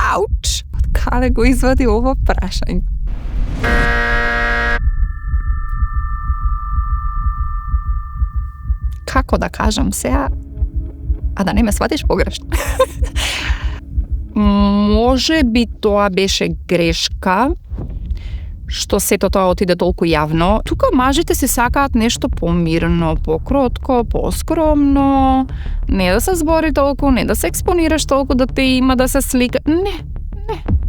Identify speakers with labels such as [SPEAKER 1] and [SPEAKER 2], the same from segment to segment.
[SPEAKER 1] Ауч! Од каде го извади ова прашање? Како да кажам сега, а да не ме сватиш погрешно? Може би тоа беше грешка, што сето тоа отиде толку јавно. Тука мажите се сакаат нешто помирно, покротко, поскромно, не да се збори толку, не да се експонираш толку, да те има да се слика. Не.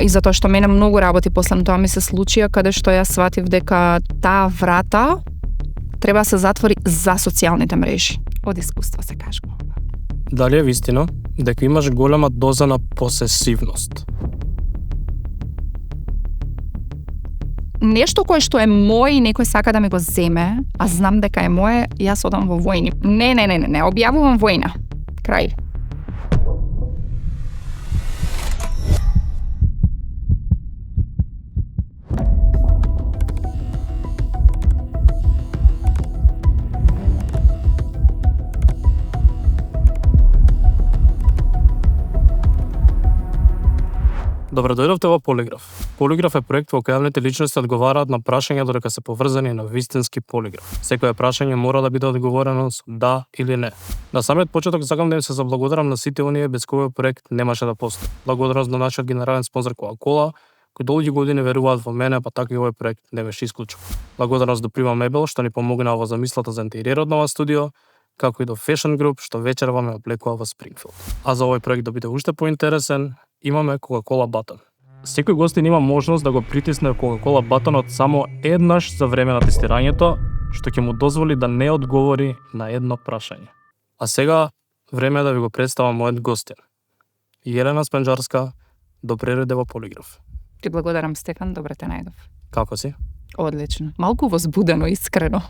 [SPEAKER 1] И затоа што мене многу работи после тоа ми се случија, каде што ја сватив дека таа врата треба да се затвори за социјалните мрежи. Од искуство се кажува.
[SPEAKER 2] Дали е вистина дека имаш голема доза на посесивност?
[SPEAKER 1] Нешто кое што е мој и некој сака да ми го земе, а знам дека е моje, јас одам во војни. Не, објавувам војна. Крај.
[SPEAKER 2] Добре дојдовте во Полиграф. Полиграф е проект во кој јавните личности одговараат на прашања додека се поврзани на вистински полиграф. Секое прашање мора да биде одговорено со да или не. На самиот почеток сакам да им се заблагодарам на сите оние без кој проект немаше да постои. Благодарност на нашиот генерален спонзор Coca-Cola, кој долги години веруваат во мене, па така и овој проект не беше исклучок. Благодарност до Prima Mebel што ни помогна во замислата за интериерот на ова студио, како и до Fashion Group што вечерва ме облекува во Springfield. А за овој проект да биде уште поинтересен, имаме Coca-Cola Button. Секој гостин има можност да го притисне Coca-Cola Buttonот само еднаш за време на тестирањето, што ќе му дозволи да не одговори на едно прашање. А сега време е да ви го представам мојот гостин. Јелена Спенџарска, добре дојде во Полиграф.
[SPEAKER 1] Ти благодарам, Стефан, добре те најдов.
[SPEAKER 2] Како си?
[SPEAKER 1] Одлично. Малку возбудено, искрено.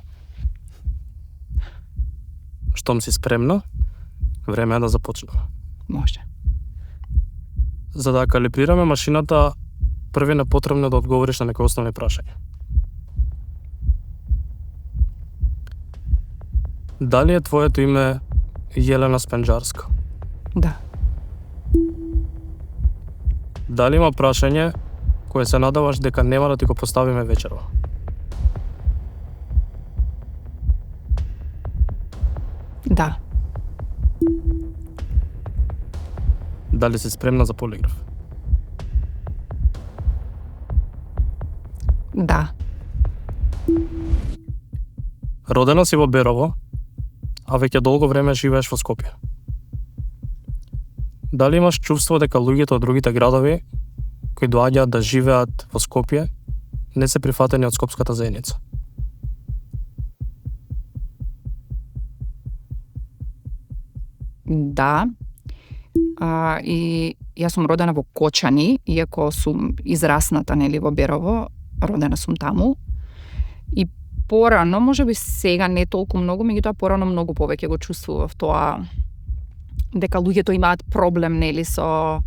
[SPEAKER 2] Штом си спремна, време е да започнеме.
[SPEAKER 1] Може.
[SPEAKER 2] За да калибрираме машината, први не потребно да одговориш на некои основни прашања. Дали е твоето име Јелена Спенџарска?
[SPEAKER 1] Да.
[SPEAKER 2] Дали има прашање кое се надаваш дека нема да ти го поставиме вечерва?
[SPEAKER 1] Да.
[SPEAKER 2] Дали си спремна за Полиграф?
[SPEAKER 1] Да.
[SPEAKER 2] Родена си во Берово, а веќе долго време живееш во Скопје. Дали имаш чувство дека луѓето од другите градови кои доаѓаат да живеат во Скопје не се прифатени од скопската заедница?
[SPEAKER 1] Да. И јас сум родена во Кочани, иако сум израсната нели во Берово, родена сум таму. И порано, можеби сега не толку многу, меѓутоа порано многу повеќе го чувствував тоа дека луѓето имаат проблем нели со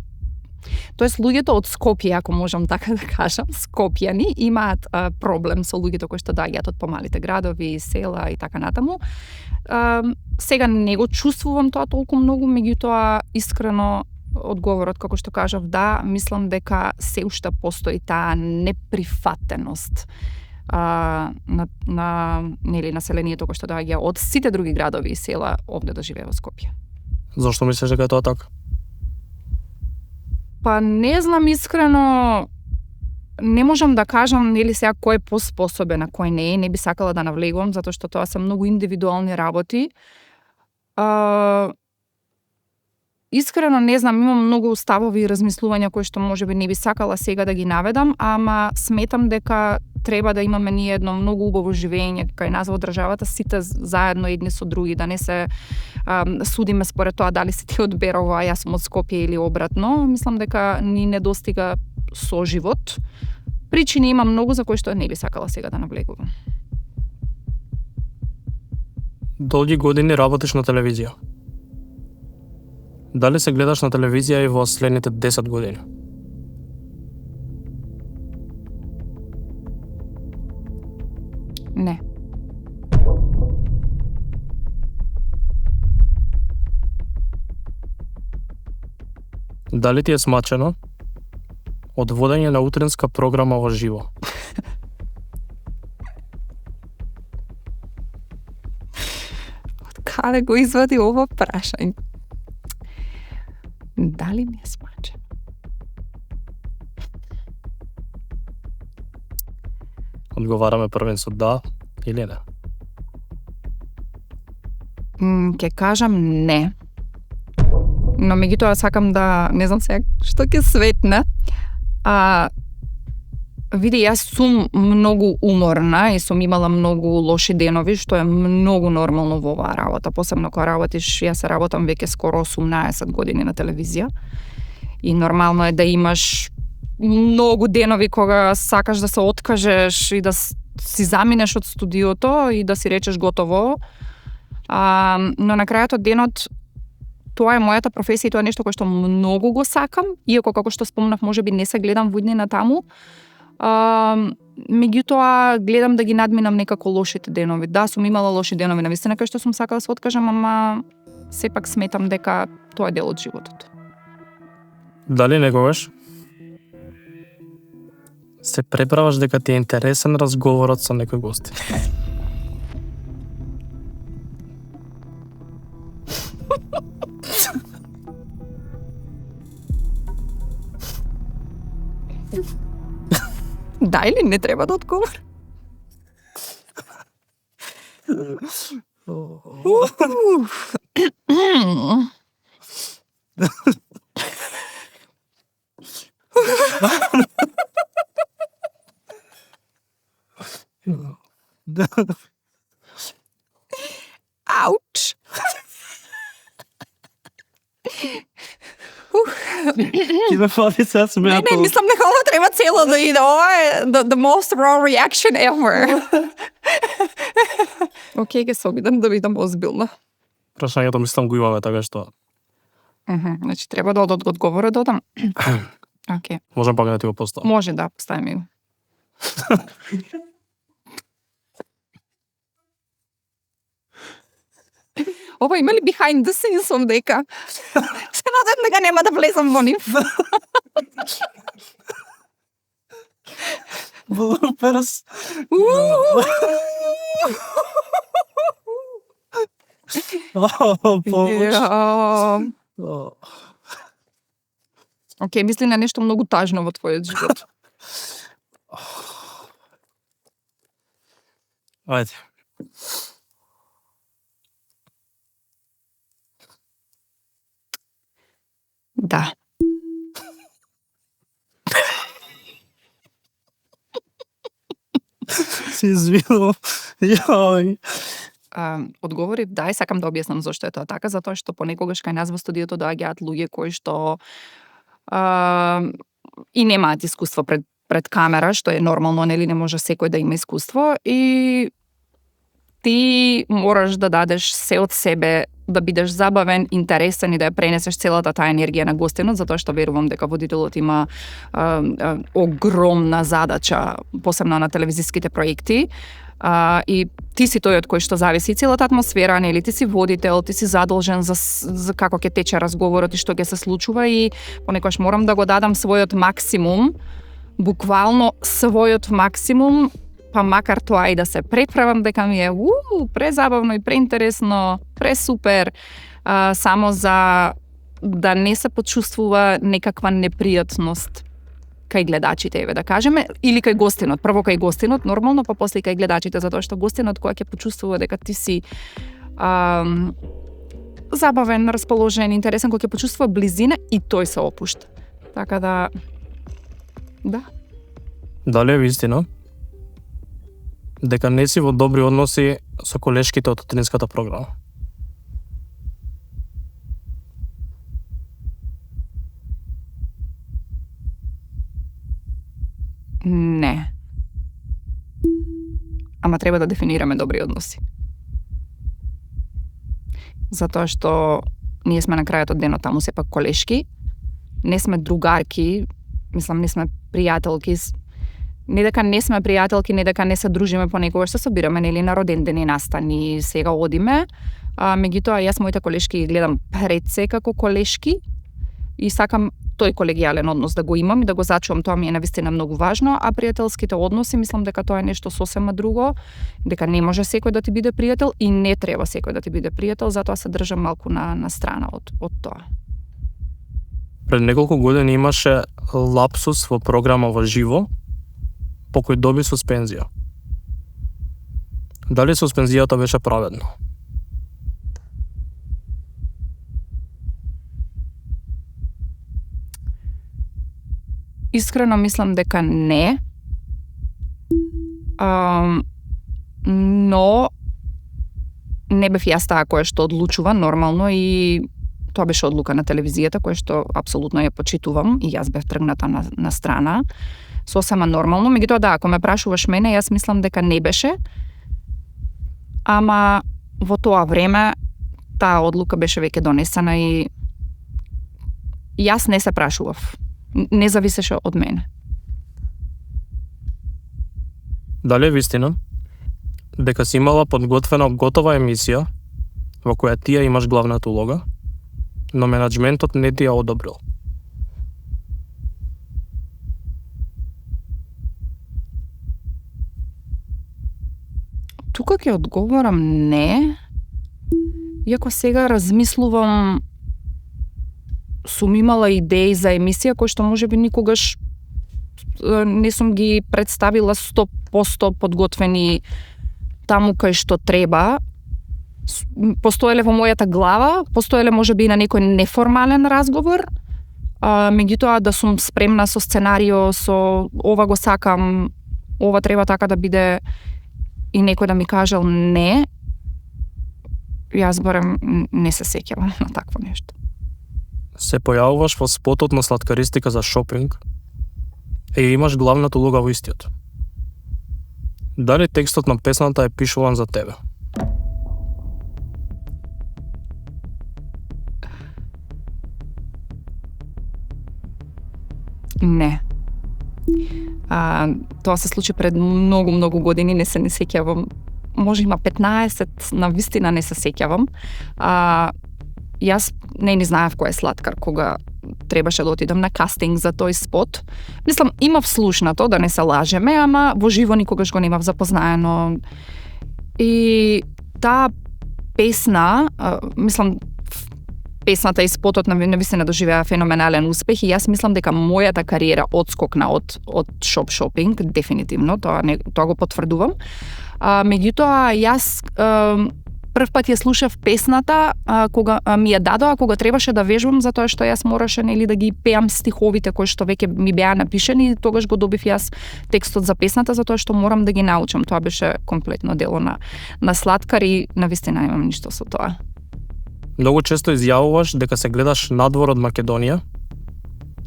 [SPEAKER 1] луѓето од Скопје, ако можам така да кажам, скопјани имаат проблем со луѓето кои што доаѓаат од помалите градови, села и така натаму. Сега не го чувствувам тоа толку многу, меѓутоа искрено одговорот како што кажав, да, мислам дека се уште постои таа неприфатеност на нели населението кој што доаѓа од сите други градови и села овде да живее во Скопје.
[SPEAKER 2] Зошто мислиш дека е тоа така?
[SPEAKER 1] Па не знам искрено, не можам да кажам нели сега кој е поспособен, а кој не би сакала да навлегувам, затоа што тоа се многу индивидуални работи. Искрено не знам, имам многу ставови и размислувања кои што можеби не би сакала сега да ги наведам, ама сметам дека треба да имаме ние едно многу убаво живење кај нас во државата, сите заедно едни со други, да не се судиме според тоа дали си ти од Берово, а јас сум од Скопје или обратно. Мислам дека ни недостига соживот. Причини има многу за кои што не би сакала сега да навлегувам.
[SPEAKER 2] Долги години работиш на телевизија. Дали се гледаш на телевизија и во следните 10 години?
[SPEAKER 1] Не.
[SPEAKER 2] Дали ти е смачено од водење на утринска програма во живо?
[SPEAKER 1] Каде го извади ова прашање? Дали ми е смачено?
[SPEAKER 2] Одговараме првен со да или не.
[SPEAKER 1] Ќе кажам не. Но меѓутоа сакам да, не знам сега што ќе светне. Види, јас сум многу уморна и сум имала многу лоши денови, што е многу нормално во оваа работа. Посебно кога работиш, јас работам веќе скоро 18 години на телевизија. И нормално е да имаш многу денови кога сакаш да се откажеш и да си заминеш од студиото и да си речеш готово. Но на крајот од денот тоа е мојата професија и тоа е нешто кое што многу го сакам, иако како што спомнав, можеби не се гледам во иднина таму. Меѓутоа гледам да ги надминам некако лошите денови. Да, сум имала лоши денови, навистина кај што сум сакала да се откажам, ама сепак сметам дека тоа е дел од животот.
[SPEAKER 2] Дали некогаш се преправаш дека ти е интересен разговорот со некој гост?
[SPEAKER 1] Да или не треба да одговор? Ауч.
[SPEAKER 2] Ти ме фади сега смејато.
[SPEAKER 1] Не, мислам дека ова треба цело да иде. Ова е the most raw reaction ever. Океј, ќе се обидам да бидам озбилна.
[SPEAKER 2] Прашањето мислам го имаме, така што.
[SPEAKER 1] Значи треба да од одговорот додам. Океј.
[SPEAKER 2] Можем пак да ти го поставам.
[SPEAKER 1] Може да, постави го. Ова има ли behind the scenes од дека? Се надевам дека нема да влезам во нив.
[SPEAKER 2] Блуперс.
[SPEAKER 1] Океј, мисли на нешто многу тажно во твојот живот.
[SPEAKER 2] Ајде.
[SPEAKER 1] Да.
[SPEAKER 2] Се извинувам. Јај.
[SPEAKER 1] Одговорив да и сакам да објаснам зошто е тоа така, затоа што понекогаш кај нас во студиото доаѓаат луѓе кои што и немаат искуство пред камера, што е нормално, нели не може секој да има искуство и ти мораш да дадеш се од себе, да бидеш забавен, интересен и да ја пренесеш целата таа енергија на гостинот, затоа што верувам дека водителот има огромна задача, посебно на телевизиските проекти. И ти си тој од кој што зависи целата атмосфера, нели ти си водител, ти си задолжен за како ќе тече разговорот и што ќе се случува и понекогаш морам да го дадам својот максимум, буквално својот максимум, па макар тоа и да се преправам дека ми е презабавно и преинтересно, пресупер, само за да не се почувствува некаква непријатност кај гледачите, еве да кажеме, или кај гостинот. Прво кај гостинот, нормално, па после кај гледачите, затоа што гостинот кога ќе почувствува дека ти си забавен, расположен, интересен, кога ќе почувствува близина и тој се опушта. Така да, да.
[SPEAKER 2] Дали е вистина дека не си во добри односи со колешките од утринската програма?
[SPEAKER 1] Не. Ама треба да дефинираме добри односи. Затоа што ние сме на крајот од денот таму сепак колешки, не сме другарки, мислам не сме пријателки, не дека не сме пријателки, не дека не се дружиме понекогаш, се собираме нели на родендени настани, сега одиме. Меѓутоа јас моите колешки ги гледам пред се како колешки и сакам тој колегијален однос да го имам и да го зачувам, тоа ми е навистина многу важно, а пријателските односи мислам дека тоа е нешто сосема друго, дека не може секој да ти биде пријател и не треба секој да ти биде пријател, затоа се држам малку на страна од тоа.
[SPEAKER 2] Пред неколку години имаше лапсус во програма во живо, по кој доби суспензија. Дали суспензијата беше праведна?
[SPEAKER 1] Искрено мислам дека не. Но не бев јас таа која што одлучува нормално и тоа беше одлука на телевизијата која што апсолутно ја почитувам и јас бев тргната на страна. Сосема нормално, меѓутоа да, ако ме прашуваш мене, јас мислам дека не беше. Ама во тоа време таа одлука беше веќе донесена и јас не се прашував. Не зависеше од мене.
[SPEAKER 2] Дали е вистина дека си имала подготвена готова емисија во која ти ја имаш главната улога, но менаџментот не ти ја одобрил?
[SPEAKER 1] Тука ќе одговорам не, иако сега размислувам, сум имала идеи за емисија кои што можеби никогаш не сум ги представила 100% подготвени таму кај што треба. Постоеле во мојата глава, постоеле можеби и на некој неформален разговор, меѓутоа да сум спремна со сценарио, со ова го сакам, ова треба така да биде и некој да ми кажел не, јас барем не се сеќавам на такво нешто.
[SPEAKER 2] Се појавуваш во спотот на слаткаристика за шопинг и имаш главната улога во истиот. Дали текстот на песната е пишуван за тебе?
[SPEAKER 1] Не. Тоа се случи пред многу години, не се сеќавам. Може има 15, на вистина не се сеќавам. Јас не знаев кој е слаткар кога требаше да отидам на кастинг за тој спот. Мислам, имав слушнато, да не се лажеме, ама во живо никогаш го немав запознаено. И таа песна, мислам, песната и спотот навистина доживеа феноменален успех и јас мислам дека мојата кариера одскокна од шопинг, дефинитивно, тоа го потврдувам. Меѓутоа, јас прв пат ја слушав песната кога ми ја дадоа кога требаше да вежбам, затоа што јас мораше да ги пеам стиховите кои што веќе ми беа напишани и тогаш го добив јас текстот за песната затоа што морам да ги научам. Тоа беше комплетно дело на слаткар и навистина немам ништо со тоа.
[SPEAKER 2] Многу често изјавуваш дека се гледаш надвор од Македонија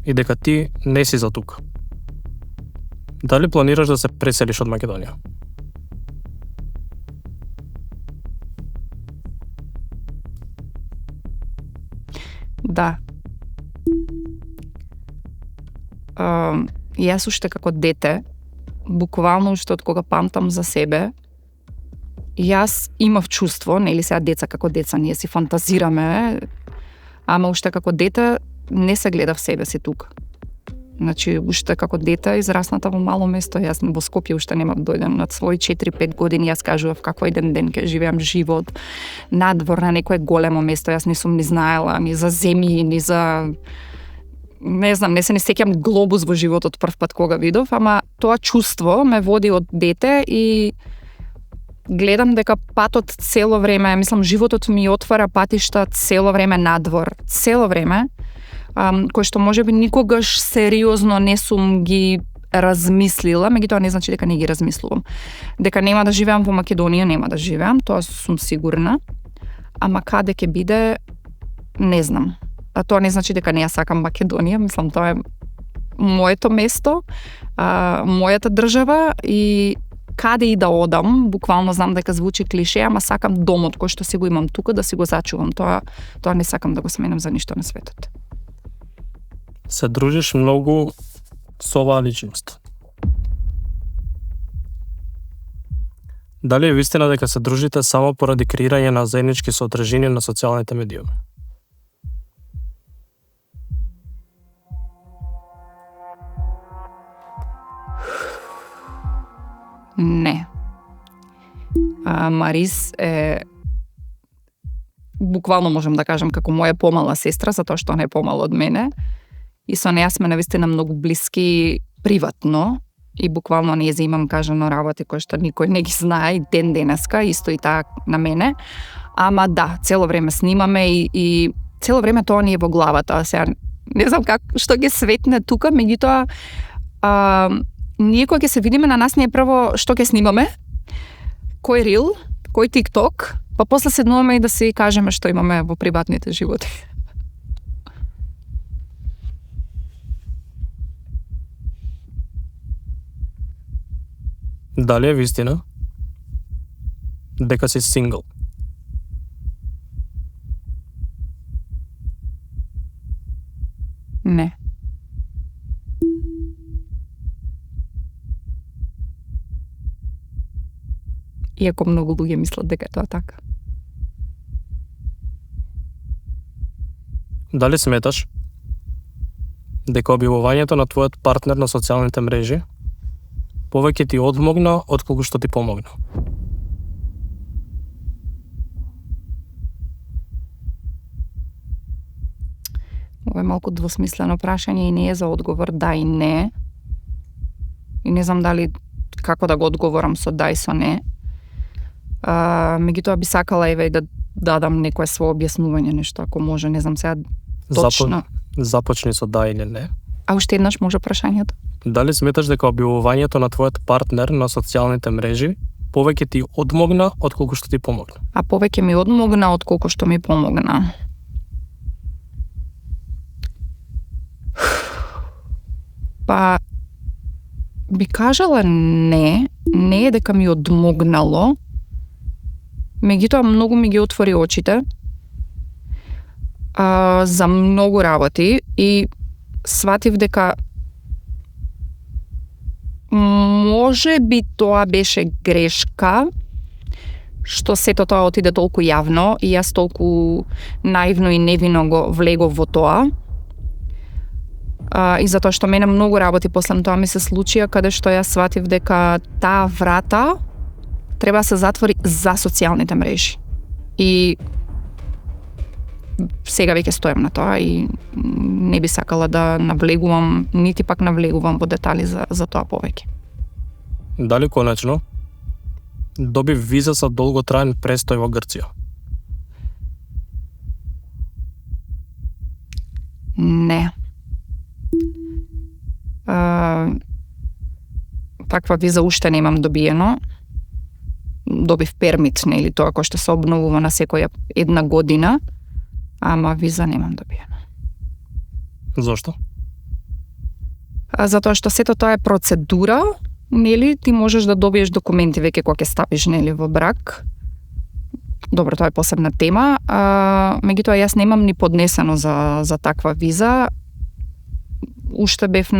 [SPEAKER 2] и дека ти не си за тука. Дали планираш да се преселиш од Македонија?
[SPEAKER 1] Да. Јас уште како дете, буквално уште од кога памтам за себе, јас имав чувство, нели сега деца како деца, ние си фантазираме, ама уште како дете не се гледав себе си тука. Значи, уште како дете, израсната во мало место, јас во Скопје уште немав дојден над своји 4-5 години, јас кажував како еден ден ќе живеам живот надвор на некое големо место, јас не сум ни знаела ни за земји, ни за не знам, не се не сеќам глобус во животот прв пат кога видов, ама тоа чувство ме води од дете и гледам дека патот цело време, мислам, животот ми отвара патишта цело време надвор, цело време, кој што можеби никогаш сериозно не сум ги размислила, меѓутоа не значи дека не ги размислувам. Дека нема да живеам во Македонија, нема да живеам, тоа сум сигурна, ама каде ќе биде, не знам. А тоа не значи дека не ја сакам Македонија, мислам, тоа е моето место, мојата држава и каде и да одам, буквално знам дека звучи клише, ама сакам домот кој што си го имам тука да си го зачувам. Тоа не сакам да го сменам за ништо на светот.
[SPEAKER 2] Се дружиш многу со оваа личност. Дали е вистина дека се дружите само поради креирање на заеднички содржини на социјалните медиуми?
[SPEAKER 1] Не. Марис е буквално можам да кажам како моја помала сестра, затоа што не е помала од мене. И со неја сме навистина многу блиски приватно и буквално не имам кажано работи кои што никој не ги знае и ден денеска, исто и таа на мене. Ама да, цело време снимаме и цело време тоа ни е во главата. Сега не знам што ќе светне тука, меѓутоа ние кога ќе се видиме на нас не е прво што ќе снимаме, кој рил, кој TikTok, па после седнуваме и да си кажеме што имаме во приватните животи.
[SPEAKER 2] Дали е вистина дека си сингл?
[SPEAKER 1] Не. Иако многу луѓе мислат дека е тоа така.
[SPEAKER 2] Дали сметаш дека објавувањето на твојот партнер на социјалните мрежи повеќе ти одмогна отколку што ти помогна?
[SPEAKER 1] Ова е малку двосмислено прашање и не е за одговор да и не. И не знам дали како да го одговорам со да и со не. Меѓутоа би сакала еве да дадам некое свое објаснување, нешто ако може, не знам сега точно.
[SPEAKER 2] Започни со да или не.
[SPEAKER 1] А уште еднаш може прашањето?
[SPEAKER 2] Дали сметаш дека објавувањето на твојот партнер на социјалните мрежи повеќе ти одмогна отколку што ти помогна?
[SPEAKER 1] А повеќе ми одмогна отколку што ми помогна. Па би кажала не е дека ми одмогнало, меѓутоа многу ми ги отвори очите за многу работи и сватив дека може би тоа беше грешка што сето тоа отиде толку јавно и јас толку наивно и невино го влегов во тоа. И затоа што мене многу работи после тоа ми се случија каде што јас сватив дека таа врата треба да се затвори за социјалните мрежи. И сега веќе стојам на тоа и не би сакала да навлегувам, нити пак навлегувам во детали за тоа повеќе.
[SPEAKER 2] Дали конечно доби виза за долготраен престој во Грција?
[SPEAKER 1] Не. Таква виза уште немам добиено. Добив пермит, нели, тоа кој што се обновува на секоја една година, ама виза немам добиено.
[SPEAKER 2] Зошто?
[SPEAKER 1] Затоа што сето тоа е процедура, нели, ти можеш да добиеш документи веќе кога ќе стапиш, нели, во брак. Добро, тоа е посебна тема. Меѓутоа јас немам ни поднесено за таква виза. Уште бев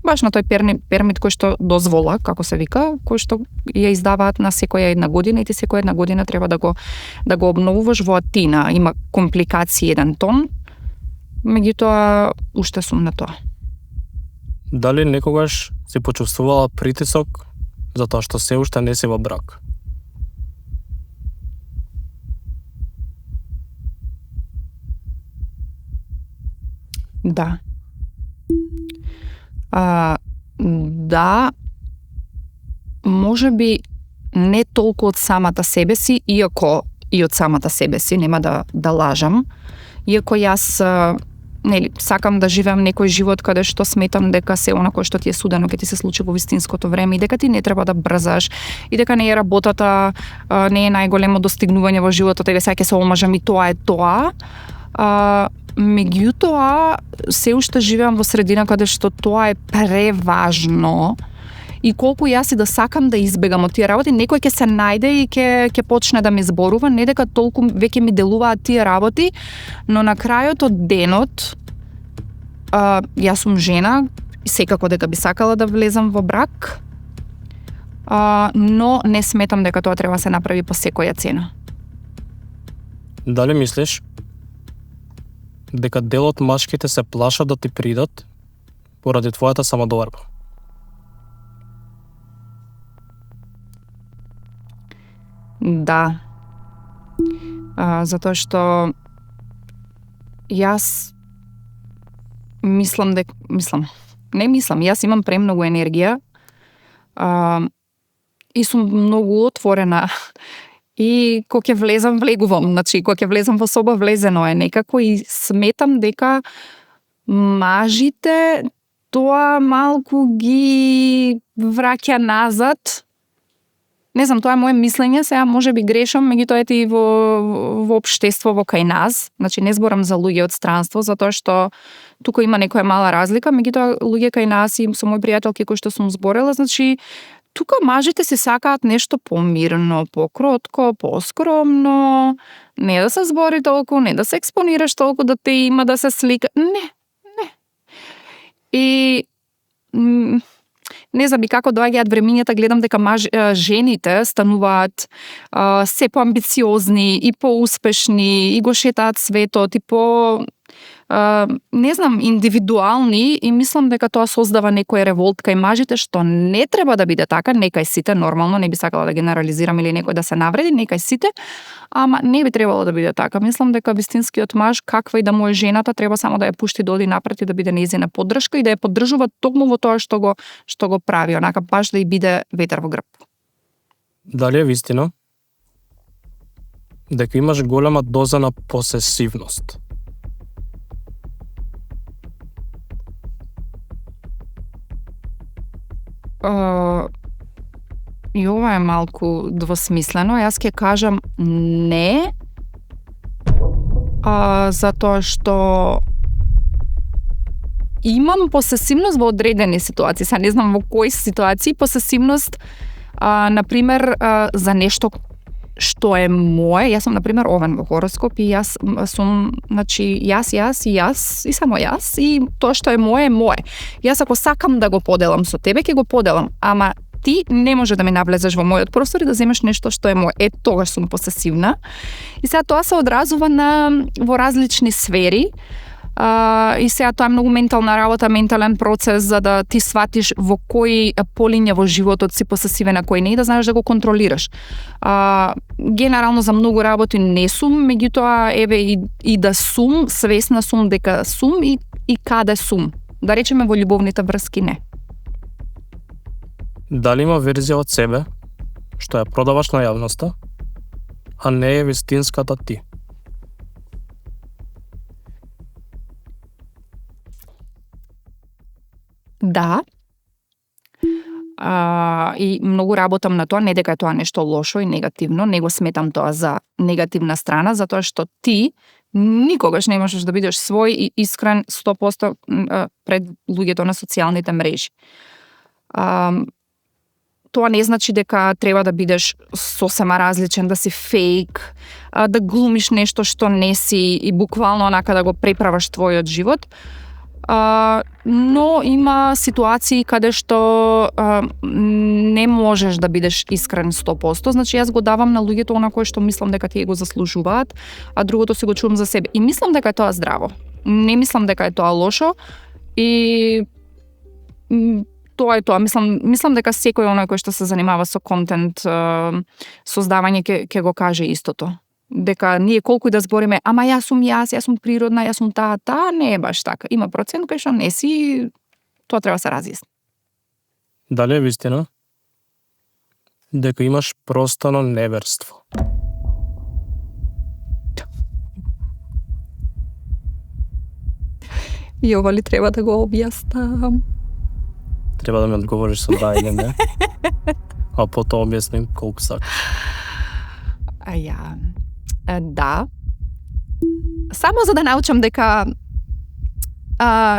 [SPEAKER 1] баш на тој пермит кој што дозвола, како се вика, кој што ја издаваат на секоја една година и ти секоја една година треба да го обновуваш во Атина. Има компликации еден тон, меѓутоа уште сум на тоа.
[SPEAKER 2] Дали некогаш си почувствувала притисок затоа што се уште не си во брак?
[SPEAKER 1] Да. Да, може би не толку од самата себе си, иако и од самата себе си, нема да лажам, иако јас нели сакам да живеам некој живот каде што сметам дека се она кој што ти е судено ќе ти се случи во вистинското време и дека ти не треба да брзаш и дека не е работата, не е најголемо достигнување во животот и сега ќе се омажам и тоа е тоа. Меѓутоа, се уште живеам во средина каде што тоа е преважно и колку јас и да сакам да избегам од тие работи, некој ќе се најде и ќе почне да ми зборува, не дека толку веќе ми делуваат тие работи, но на крајот од денот, јас сум жена, секако дека би сакала да влезам во брак, но не сметам дека тоа треба да се направи по секоја цена.
[SPEAKER 2] Дали мислиш дека дел од машките се плашат да ти придат поради твојата самодоверба?
[SPEAKER 1] Да. Затоа што јас јас имам премногу енергија и сум многу отворена и кога ќе влезам, влегувам. Значи, кога ќе влезам во соба, влезено е некако и сметам дека мажите тоа малку ги враќа назад. Не знам, тоа е моje мислење, сега може би грешам, меѓутоа ете и во општество во кај нас. Значи не зборам за луѓе од странство, затоа што тука има некоја мала разлика, меѓутоа луѓе кај нас и со мои пријателки кои што сум зборела, значи тука мажите се сакаат нешто помирно, покротко, поскромно, не да се збори толку, не да се експонираш толку, да те има да се слика. Не. И не знам и како доаѓаат времињата, гледам дека жените стануваат се поамбициозни и поуспешни и го шетаат светот и не знам, индивидуални и мислам дека тоа создава некој револт кај мажите, што не треба да биде така, не кај сите, нормално, не би сакала да генерализирам или некој да се навреди, не кај сите, ама не би требало да биде така. Мислам дека вистинскиот маж, каква и да му е жената, треба само да ја пушти да оди напред и да биде нејзина поддршка и да ја поддржува токму во тоа што го прави, онака баш да и биде ветер во грб.
[SPEAKER 2] Дали е вистина дека имаш голема доза на посесивност?
[SPEAKER 1] И ова е малку двосмислено. Јас ќе кажам не, затоа што имам посесивност во одредени ситуации. Сега не знам во кои ситуации посесивност, например, за нешто што е мое. Јас сум, например, овен во хороскоп и јас сум, значи, јас и само јас и тоа што е мое, Јас ако сакам да го поделам со тебе, ќе го поделам, ама ти не може да ми навлезеш во мојот простор и да земеш нешто што е мое. Тогаш сум посесивна. И сега тоа се одразува во различни сфери. И сега тоа е многу ментална работа, ментален процес за да ти сватиш во кои полиња во животот си посесивен, а кој не, и да знаеш да го контролираш. Генерално за многу работи не сум, меѓутоа еве и да сум, свесна сум дека сум и каде сум. Да речеме во љубовните врски не.
[SPEAKER 2] Дали има верзија од себе што ја продаваш на јавноста, а не е вистинската ти?
[SPEAKER 1] Да. И многу работам на тоа, не дека е тоа нешто лошо и негативно, не го сметам тоа за негативна страна, затоа што ти никогаш не можеш да бидеш свој и искрен 100% пред луѓето на социјалните мрежи. Тоа не значи дека треба да бидеш сосема различен, да си фейк, да глумиш нешто што не си и буквално онака да го преправаш твојот живот. Но има ситуации каде што не можеш да бидеш искрен 100%, значи јас го давам на луѓето она кое што мислам дека тие го заслужуваат, а другото си го чувам за себе. И мислам дека е тоа здраво. Не мислам дека е тоа лошо и тоа е тоа. Мислам дека секој оној кој што се занимава со контент создавање ќе го каже истото. Дека ние колку и да збориме, ама јас сум природна, јас сум таа, не е баш така. Има процент кај што не си, тоа треба се разјасни.
[SPEAKER 2] Дали е вистина дека имаш простано неверство?
[SPEAKER 1] И ова ли треба да го објаснам?
[SPEAKER 2] Треба да ми одговориш со да или не. А потоа објасним колку сакаш.
[SPEAKER 1] Да. Само за да научам дека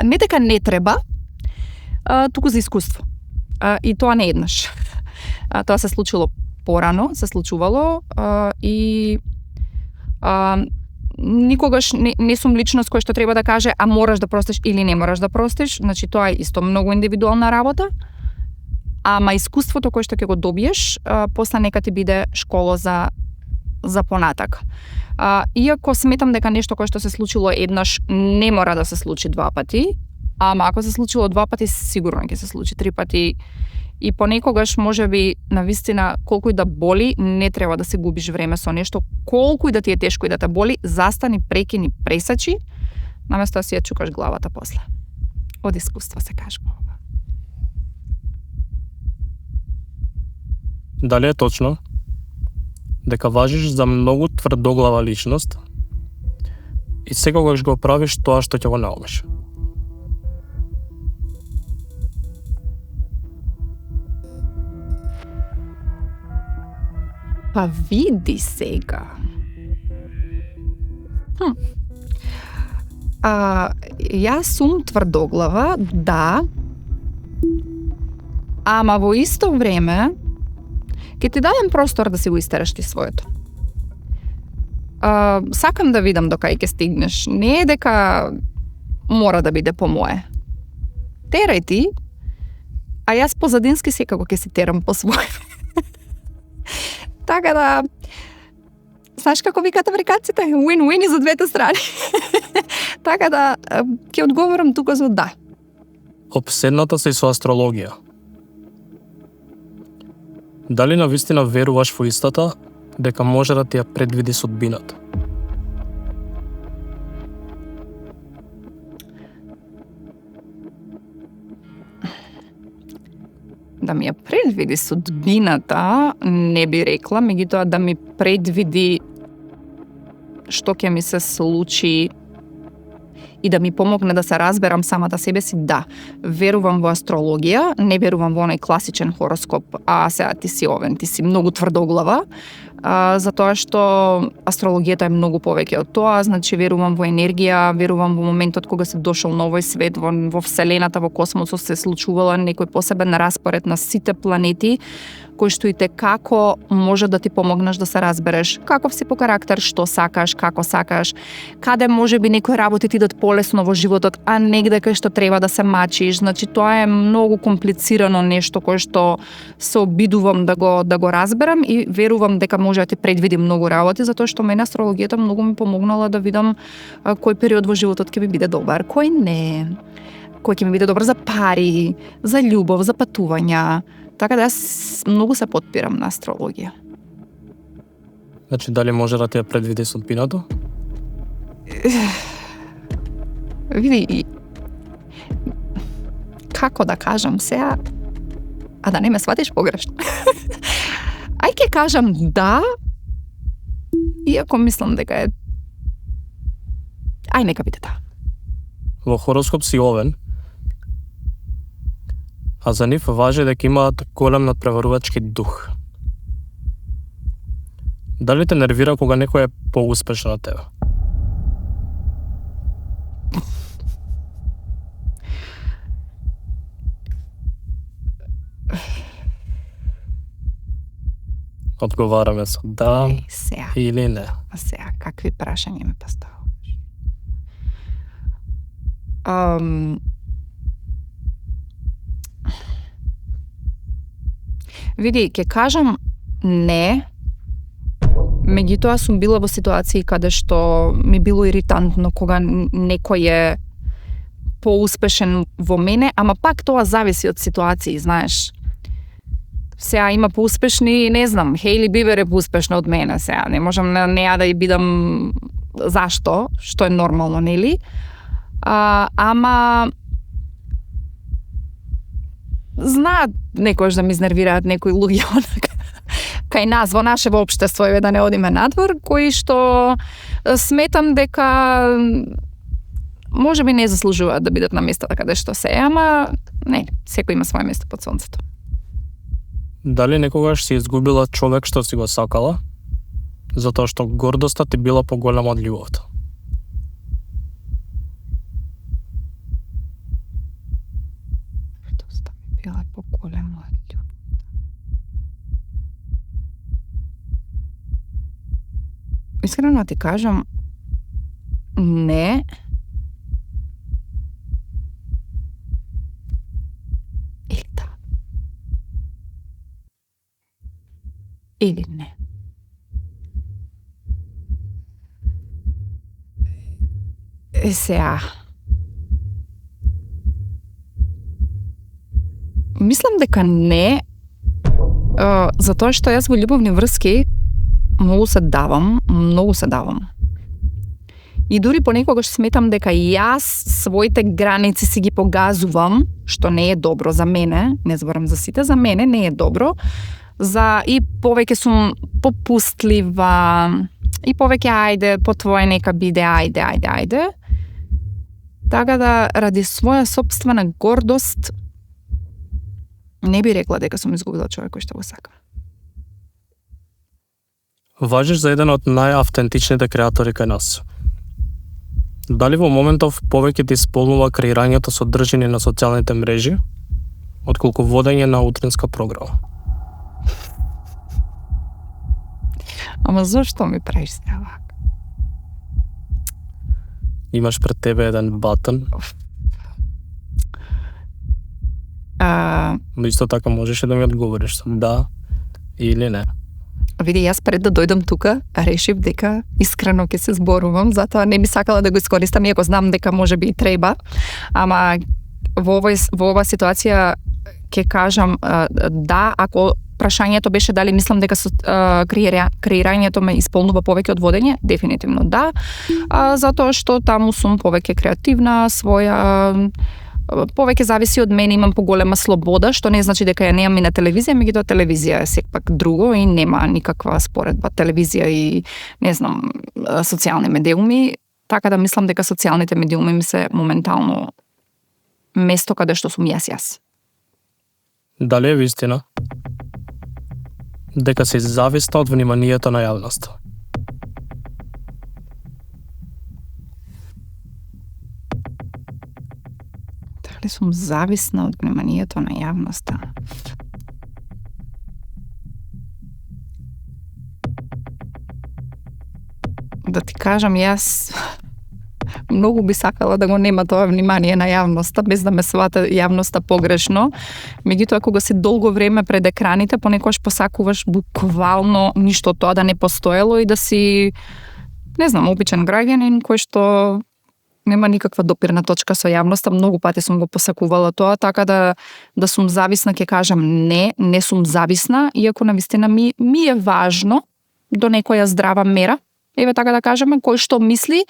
[SPEAKER 1] не дека не треба, туку за искуство. И тоа не еднаш. Тоа се случило порано, се случувало и никогаш не сум личност која што треба да каже а мораш да простиш или не мораш да простиш. Значи тоа е исто многу индивидуална работа. Ама искуството кое што ќе го добиеш, после нека ти биде школа за понатак. Иако сметам дека нешто кое што се случило еднаш не мора да се случи два пати, Ама ако се случило 2 пати, сигурно ќе се случи 3 пати. И понекогаш можеби навистина колку и да боли, не треба да се губиш време со нешто, колку и да ти е тешко и да те боли, застани, прекини, пресачи, наместо да си ја чукаш главата после. Од искуство се кажува.
[SPEAKER 2] Дали е точно дека важиш за многу тврдоглава личност и секогаш го правиш тоа што ќе го наумиш?
[SPEAKER 1] Па види сега. Јас сум тврдоглава, да, ама во исто време ќе ти дадем простор да си го истераш ти своето. Сакам да видам до кај ќе стигнеш. Не е дека мора да биде по мое. Терај ти, а јас позадински секако ќе си терам по своje. Така да, знаеш како викат американците? Win-win и за двете страни. Така да, ќе одговорам тука за да.
[SPEAKER 2] Обседната си со астрологија. Дали навистина веруваш во истата дека може да ти ја предвиди судбината?
[SPEAKER 1] Да ми ја предвиди судбината, не би рекла, меѓутоа да ми предвиди што ќе ми се случи и да ми помогне да се разберам самата себе си, да. Верувам во астрологија, не верувам во оној класичен хороскоп, сега ти си овен, ти си многу тврдоглава, затоа што астрологијата е многу повеќе од тоа, значи верувам во енергија, верувам во моментот кога се дошол на овој свет, во вселената, во космосот се случувала некој посебен распоред на сите планети, кој што и те како може да ти помогнеш да се разбереш каков си по карактер, што сакаш, како сакаш, каде може би некои работи ти идат полесно во животот, а негде кај што треба да се мачиш. Значи тоа е многу комплицирано нешто кој што се обидувам да го разберам и верувам дека може да ти предвиди многу работи, затоа што мене астрологијата многу ми помогнала да видам кој период во животот ќе ми биде добар, кој не, кој ќе ми биде добар за пари, за љубов, за патувања. Така да јас многу се потпирам на астрологија.
[SPEAKER 2] Значи, дали може да ти ја предвиди судбината?
[SPEAKER 1] Види, како да кажам сега, а да не ме сватиш погрешно. Ај ќе кажам да, иако мислам дека е... Ај, нека биде да.
[SPEAKER 2] Во хороскоп си овен, а за нив важи дека имаат голем надпреварувачки дух. Дали те нервира кога некој е поуспешен од тебе? Одговараме со да
[SPEAKER 1] Сега,
[SPEAKER 2] или не.
[SPEAKER 1] какви прашања ме поставуваш? Види, ќе кажам не, меѓутоа сум била во ситуации каде што ми било иритантно кога некој е поуспешен во мене, ама пак тоа зависи од ситуации, знаеш. Сега има поуспешни, не знам, Хейли Бивер е поуспешна од мене сега, не можам на неа да ја бидам зашто, што е нормално, нели? Ама знаат некојаш да ми изнервираат некои луѓе кај нас во наше општество, еве да не одиме надвор, кои што сметам дека може би не заслужуваат да бидат на местата каде што се, ама не, секој има свое место под сонцето.
[SPEAKER 2] Дали некогаш си изгубила човек што си го сакала, затоа што гордоста ти била поголема од љубовта?
[SPEAKER 1] Гордоста ми била поголема од љубовта. Искрено ти кажам, не. Или да. Или не. Сега. Мислам дека не, затоа што јас во љубовни врски многу се давам. И дури понекогаш сметам дека јас своите граници си ги погазувам, што не е добро за мене, не зборам за сите, за мене не е добро. И повеќе сум попустлива, и повеќе ајде, по твое нека биде, ајде. Така да, ради своја сопствена гордост, не би рекла дека сум изгубила човек кој што го сакам.
[SPEAKER 2] Важиш за еден од најавтентичните креатори кај нас. Дали во моментов повеќе ти исполнува креирањето содржини на социјалните мрежи, отколку водење на утринска програма?
[SPEAKER 1] Ама зошто ми правиш сега вака?
[SPEAKER 2] Имаш пред тебе еден батон. Но исто така можеш да ми одговориш со да или не.
[SPEAKER 1] Види, јас пред да дојдам тука, решив дека искрено ќе се зборувам, затоа не би сакала да го искористам, иако знам дека може би и треба. Ама во ова ситуација ќе кажам да, ако прашањето беше дали мислам дека креирањето ме исполнува повеќе од водење, дефинитивно да, затоа што таму сум повеќе креативна, повеќе зависи од мене, имам поголема слобода, што не значи дека ја немам и на телевизија, меѓутоа телевизија е сепак друго и нема никаква споредба телевизија и не знам социјални медиуми, така да мислам дека социјалните медиуми ми се моментално место каде што сум јас.
[SPEAKER 2] Дали е вистина дека си зависна од вниманието на јавноста?
[SPEAKER 1] Дали сум зависна од вниманието на јавноста? Да ти кажам, јас многу би сакала да го нема тоа внимание на јавноста, без да ме свата јавноста погрешно. Меѓутоа, кога си долго време пред екраните, понекогаш посакуваш буквално ништо тоа да не постоело и да си, не знам, обичен граѓанин кој што нема никаква допирна точка со јавноста. Многу пати сум го посакувала тоа, така да сум зависна, ќе кажам не сум зависна, иако навистина ми е важно до некоја здрава мера. Еве така да кажеме, кој што мисли,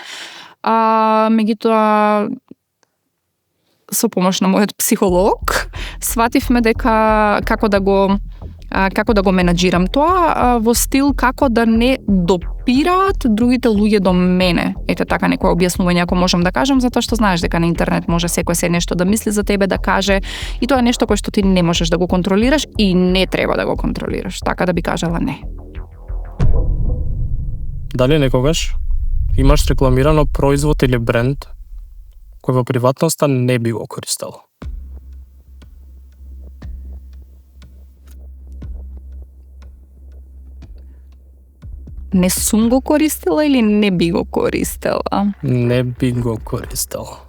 [SPEAKER 1] меѓутоа со помош на мојот психолог свативме дека како да го менаџирам тоа во стил како да не допираат другите луѓе до мене. Ете така некој објаснување ако можам да кажам, затоа што знаеш дека на интернет може секој се нешто да мисли за тебе, да каже, и тоа е нешто кое што ти не можеш да го контролираш и не треба да го контролираш. Така да би кажала не.
[SPEAKER 2] Дали некогаш имаш рекламирано производ или бренд кој во приватноста не би го користел?
[SPEAKER 1] Не сум го користела или не би го користела?
[SPEAKER 2] Не би го користела.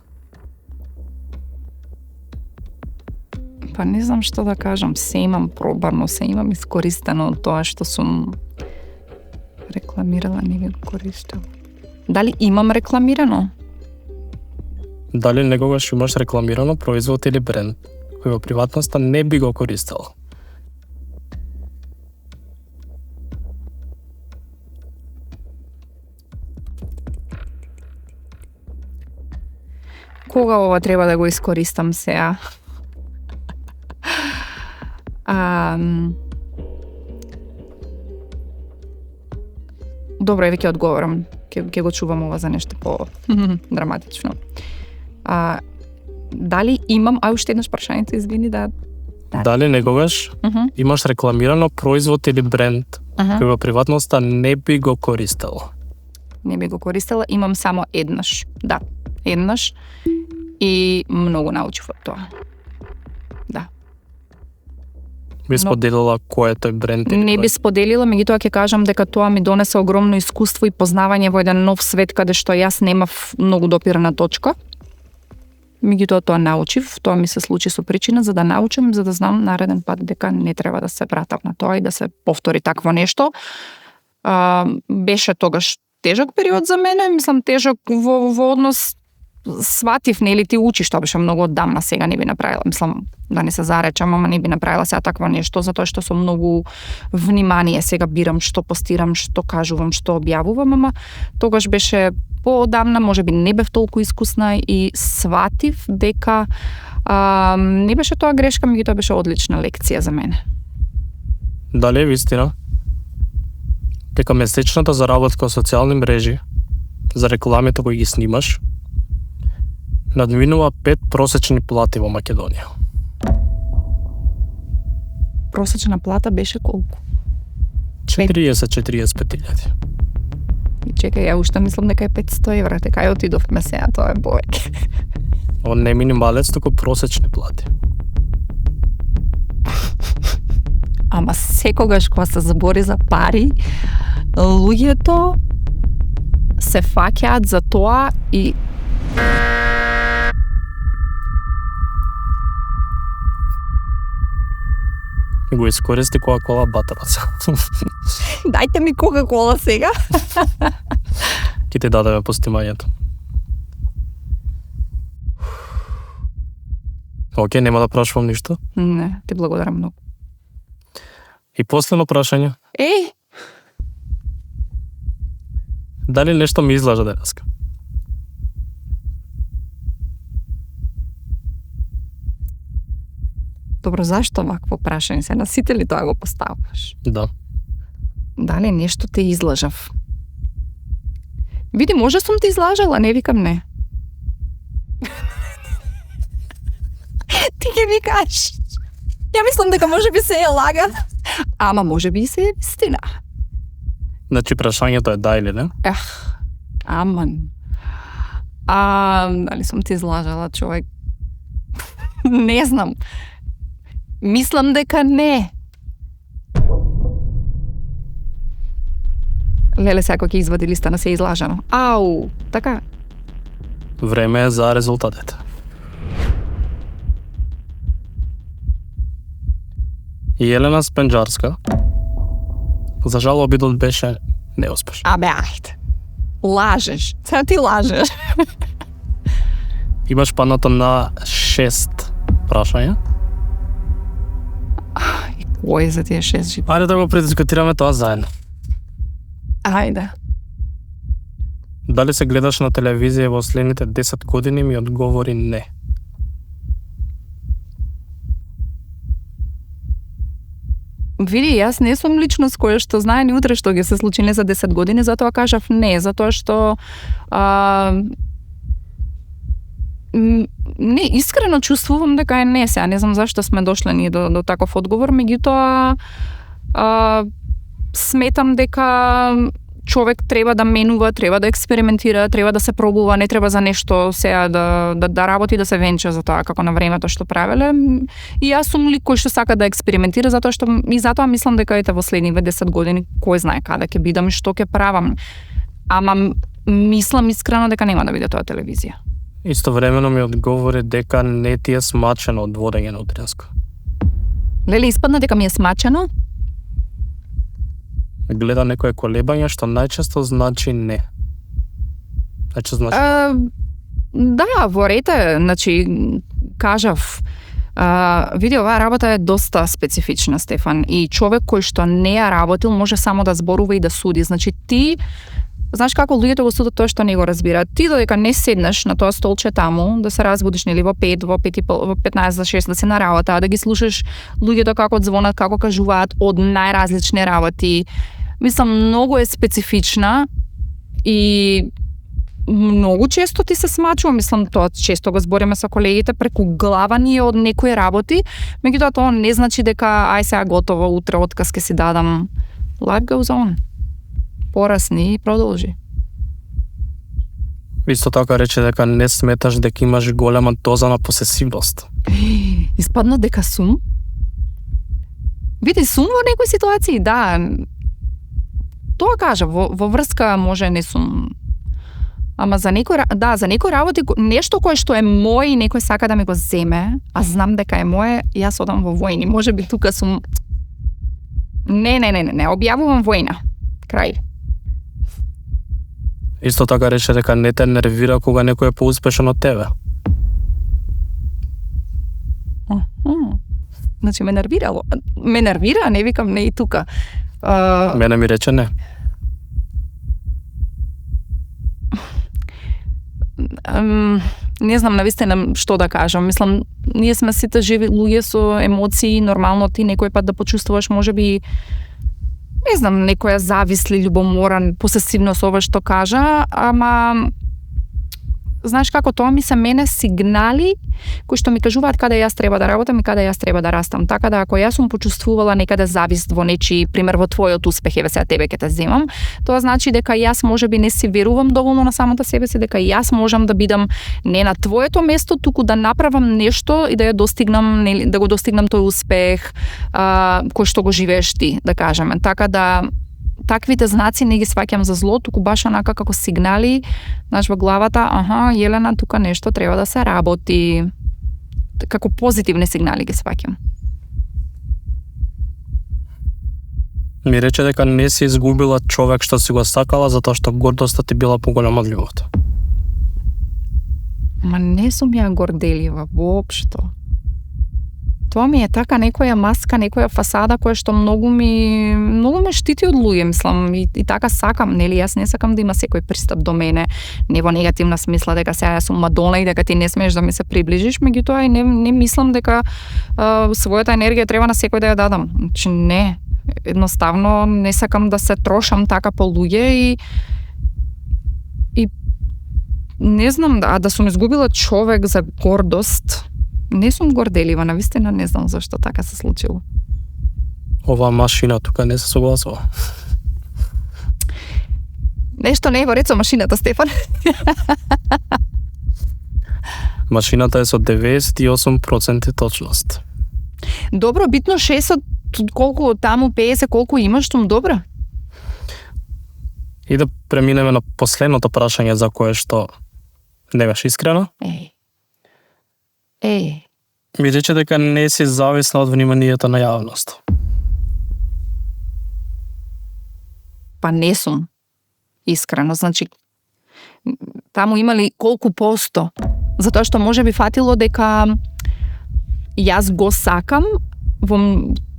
[SPEAKER 1] Па не знам што да кажам, се имам пробано, се имам искористено од тоа што сум рекламирала, не би го користела. Дали имам рекламирано?
[SPEAKER 2] Дали некогаш имаш рекламирано производ или бренд кој во приватноста не би го користел?
[SPEAKER 1] Кога ова треба да го искористам сега? Добро, еве ќе одговорам. Ќе го чувам ова за нешто по драматично. Дали имам, уште еднаш прашањето, извини, да.
[SPEAKER 2] Дали некогаш имаш рекламирано производ или бренд кој во приватноста не би го користел?
[SPEAKER 1] Не би го користела, имам само еднаш. Да, еднаш. И многу научив од тоа. Да.
[SPEAKER 2] Би споделила кој е тој бренд?
[SPEAKER 1] Не би споделила, меѓутоа ќе кажам дека тоа ми донесе огромно искуство и познавање во еден нов свет каде што јас немав многу допирна точка. Меѓутоа тоа научив, тоа ми се случи со причина за да научам, за да знам нареден пат дека не треба да се вратам на тоа и да се повтори такво нешто. Беше тогаш тежок период за мене, мислам тежок во однос сватив, нели, ти учиш, тоа беше многу оддамна, сега не би направила. Мислам, да не се заречам, ама не би направила сега такво нешто, затоа што со многу внимание сега бирам што постирам, што кажувам, што објавувам, ама тогаш беше поодамна, можеби не бев толку искусна и сватив дека не беше тоа грешка, меѓутоа беше одлична лекција за мене.
[SPEAKER 2] Дали е вистина дека месечната заработка од социјални мрежи за рекламите кои ги снимаш надминува 5 просечни плати во Македонија?
[SPEAKER 1] Просечна плата беше колку?
[SPEAKER 2] 40-45
[SPEAKER 1] И чекај, ја уште мислам дека е 500 евра, дека ја отидовме сега, тоа е повеќе.
[SPEAKER 2] Ова не минималец, туку просечни плати.
[SPEAKER 1] Ама секогаш кога се збори за пари, луѓето се фаќаат за тоа и
[SPEAKER 2] го искористи Кока-кола батераца.
[SPEAKER 1] Дајте ми Кока-кола сега.
[SPEAKER 2] Ки ти дадеме постимањето. Океј, нема да прашувам ништо.
[SPEAKER 1] Не, ти благодарам многу.
[SPEAKER 2] И последно прашање.
[SPEAKER 1] Еј,
[SPEAKER 2] Дали нешто ми излажа денеска?
[SPEAKER 1] добро, зашто вакво прашање? Се на сите ли тоа го поставаш?
[SPEAKER 2] Да.
[SPEAKER 1] Дали нешто те излажав? Види, може сум те излажала, не викам не. Ти ќе ми кажеш. Ја мислам дека може би се е лага. Ама може би и се е вистина.
[SPEAKER 2] Значи прашањето е да или не?
[SPEAKER 1] Аман. Дали сум ти излажала, човек? Не знам. Мислам дека не. Леле, сега ќе извади листа на се излажано. Ау, така.
[SPEAKER 2] Време е за резултатите. Јелена Спенџарска, за жал обидот беше неуспешен.
[SPEAKER 1] Абе, ајде. Лажеш. Сега ти лажеш.
[SPEAKER 2] Имаш паднато на 6 прашања.
[SPEAKER 1] И кој за тие 6 жи?
[SPEAKER 2] Ајде да го предискутираме тоа заедно.
[SPEAKER 1] Ајде.
[SPEAKER 2] Дали се гледаш на телевизија во следните 10 години, ми одговори не.
[SPEAKER 1] Види, јас не сум личност која што знае ни утре што ќе се случи не за 10 години, затоа кажав не, затоа што не, искрено чувствувам дека е не. Сега не знам зашто сме дошле ние до таков одговор, меѓутоа сметам дека човек треба да менува, треба да експериментира, треба да се пробува, не треба за нешто сега да работи, да се венча за тоа како на времето што правеле. И јас сум лик кој што сака да експериментира, затоа што и затоа мислам дека ете во следниве 10 години кој знае каде ќе бидам и што ќе правам. Ама мислам искрено дека нема да биде тоа телевизија.
[SPEAKER 2] Истовремено ми одговори дека не ти е смачено од водење на утринско.
[SPEAKER 1] Леле, испадна дека ми е смачено?
[SPEAKER 2] Гледа некое колебање што најчесто значи не. Значи
[SPEAKER 1] Да, во рете, значи кажав, види, оваа работа е доста специфична, Стефан, и човек кој што не ја работил може само да зборува и да суди. Значи ти знаеш како луѓето го судат тоа што не го разбираат. Ти додека не седнеш на тоа столче таму, да се разбудиш нели во 5, во 15 за 6 да си на работа, да ги слушаш луѓето како звонат, како кажуваат од најразлични работи. Мислам, многу е специфична и многу често ти се смачува, мислам, тоа често го збориме со колегите, преку глава ни од некои работи, меѓутоа тоа не значи дека ај сега готово, утре отказ ке си дадам. Life goes on. Порасни и продолжи.
[SPEAKER 2] Исто така рече дека не сметаш дека имаш голема доза на посесивност.
[SPEAKER 1] Испадна дека сум? Види, сум во некои ситуации, да. Тоа кажа, во врска може не сум. Ама за некој, да, за некој работи, нешто кое што е мој и некој сака да ми го земе, а знам дека е моје, јас одам во војни. Може би тука сум... Не, објавувам војна. Крај.
[SPEAKER 2] Исто така рече дека не те нервира кога некој е поуспешен од тебе.
[SPEAKER 1] Значи ме нервирало. Ме нервира, не викам не и тука.
[SPEAKER 2] Мене ми рече не.
[SPEAKER 1] Не знам навистина што да кажам. Мислам, ние сме сите живи луѓе со емоции, нормално ти некој пат да почувствуваш можеби не знам, некоја зависли, љубоморан, посесивно со ова што кажа, ама знаеш како, тоа ми се мене сигнали кои што ми кажуваат каде јас треба да работам и каде јас треба да растам. Така да ако јас сум почувствувала некаде завист во нечи, пример во твојот успех, еве сега тебе ќе те земам, тоа значи дека јас можеби не си верувам доволно на самата себе си, дека јас можам да бидам не на твоето место, туку да направам нешто и да ја достигнам, да го достигнам тој успех кој што го живееш ти, да кажеме. Така да таквите знаци не ги сваќам за зло, туку баш онака како сигнали, знаеш, во главата, Јелена, тука нешто треба да се работи. Како позитивни сигнали ги сваќам.
[SPEAKER 2] Ми рече дека не си изгубила човек што си го сакала затоа што гордоста ти била поголема од љубовта.
[SPEAKER 1] Ма не сум ја горделива воопшто. Тоа ми е така некоја маска, некоја фасада која што многу ме штити од луѓе, мислам, и така сакам, нели, јас не сакам да има секој пристап до мене, не во негативна смисла дека сега јас сум Мадона и дека ти не смееш да ми се приближиш, меѓутоа и не мислам дека својата енергија треба на секој да ја дадам. Значи не, едноставно не сакам да се трошам така по луѓе и не знам, да сум изгубила човек за гордост. Не сум горделива, навистина не знам зашто така се случило.
[SPEAKER 2] Оваа машина тука не се согласува.
[SPEAKER 1] Нешто не е во ред со машината, Стефан.
[SPEAKER 2] Машината е со 98% точност.
[SPEAKER 1] Добро, битно 6 колку таму 50 колку имаш, том добро.
[SPEAKER 2] И да преминеме на последното прашање за кое што не беше искрено. Ми рече дека не си зависна од вниманието на јавност.
[SPEAKER 1] Па не сум. Искрено, значи таму имали колку посто. Затоа што може би фатило дека јас го сакам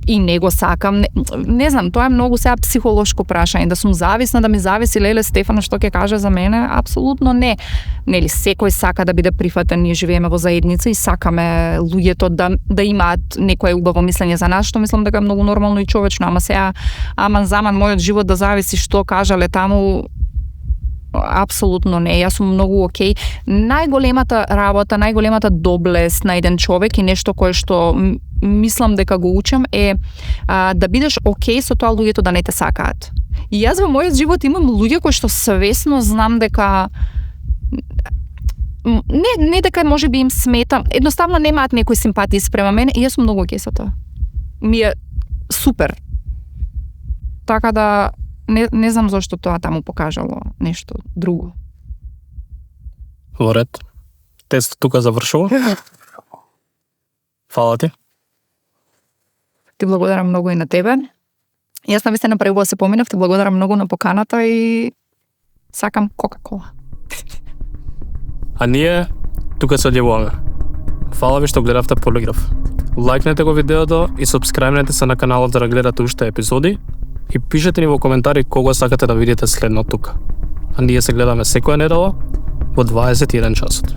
[SPEAKER 1] и не го сакам. Не знам, тоа е многу сега психолошко прашање. Да сум зависна, да ми зависи леле Стефана што ќе каже за мене, апсолутно не. Нели, секој сака да биде прифатен, ние живееме во заедница и сакаме луѓето да имаат некое убаво мислење за нас, што мислам дека е многу нормално и човечно, ама сега заман мојот живот да зависи што кажале таму, апсолутно не. Јас сум многу окей. Најголемата работа, најголемата доблест на еден човек и нешто кое што мислам дека го учам е да бидеш окей со тоа луѓето да не те сакаат. И јас во мојот живот имам луѓе кои што свесно знам дека не дека може би им смета, едноставно немаат некои симпатии спрема мене и јас сум многу окей со тоа. Ми е супер. Така да не знам зашто тоа таму покажало нешто друго.
[SPEAKER 2] Во ред. Тестот тука завршува. Фала ти.
[SPEAKER 1] Ти благодарам многу и на тебе. Јас навистина преубаво се поминав, ти благодарам многу на поканата и сакам Кока-кола.
[SPEAKER 2] А ние тука се одјавуваме. Фала ви што гледавте Полиграф. Лајкнете го видеото и субскрајбнете се на каналот за да гледате уште епизоди и пишете ни во коментари кога сакате да видите следно тука. А ние се гледаме секоја недела во 21 часот.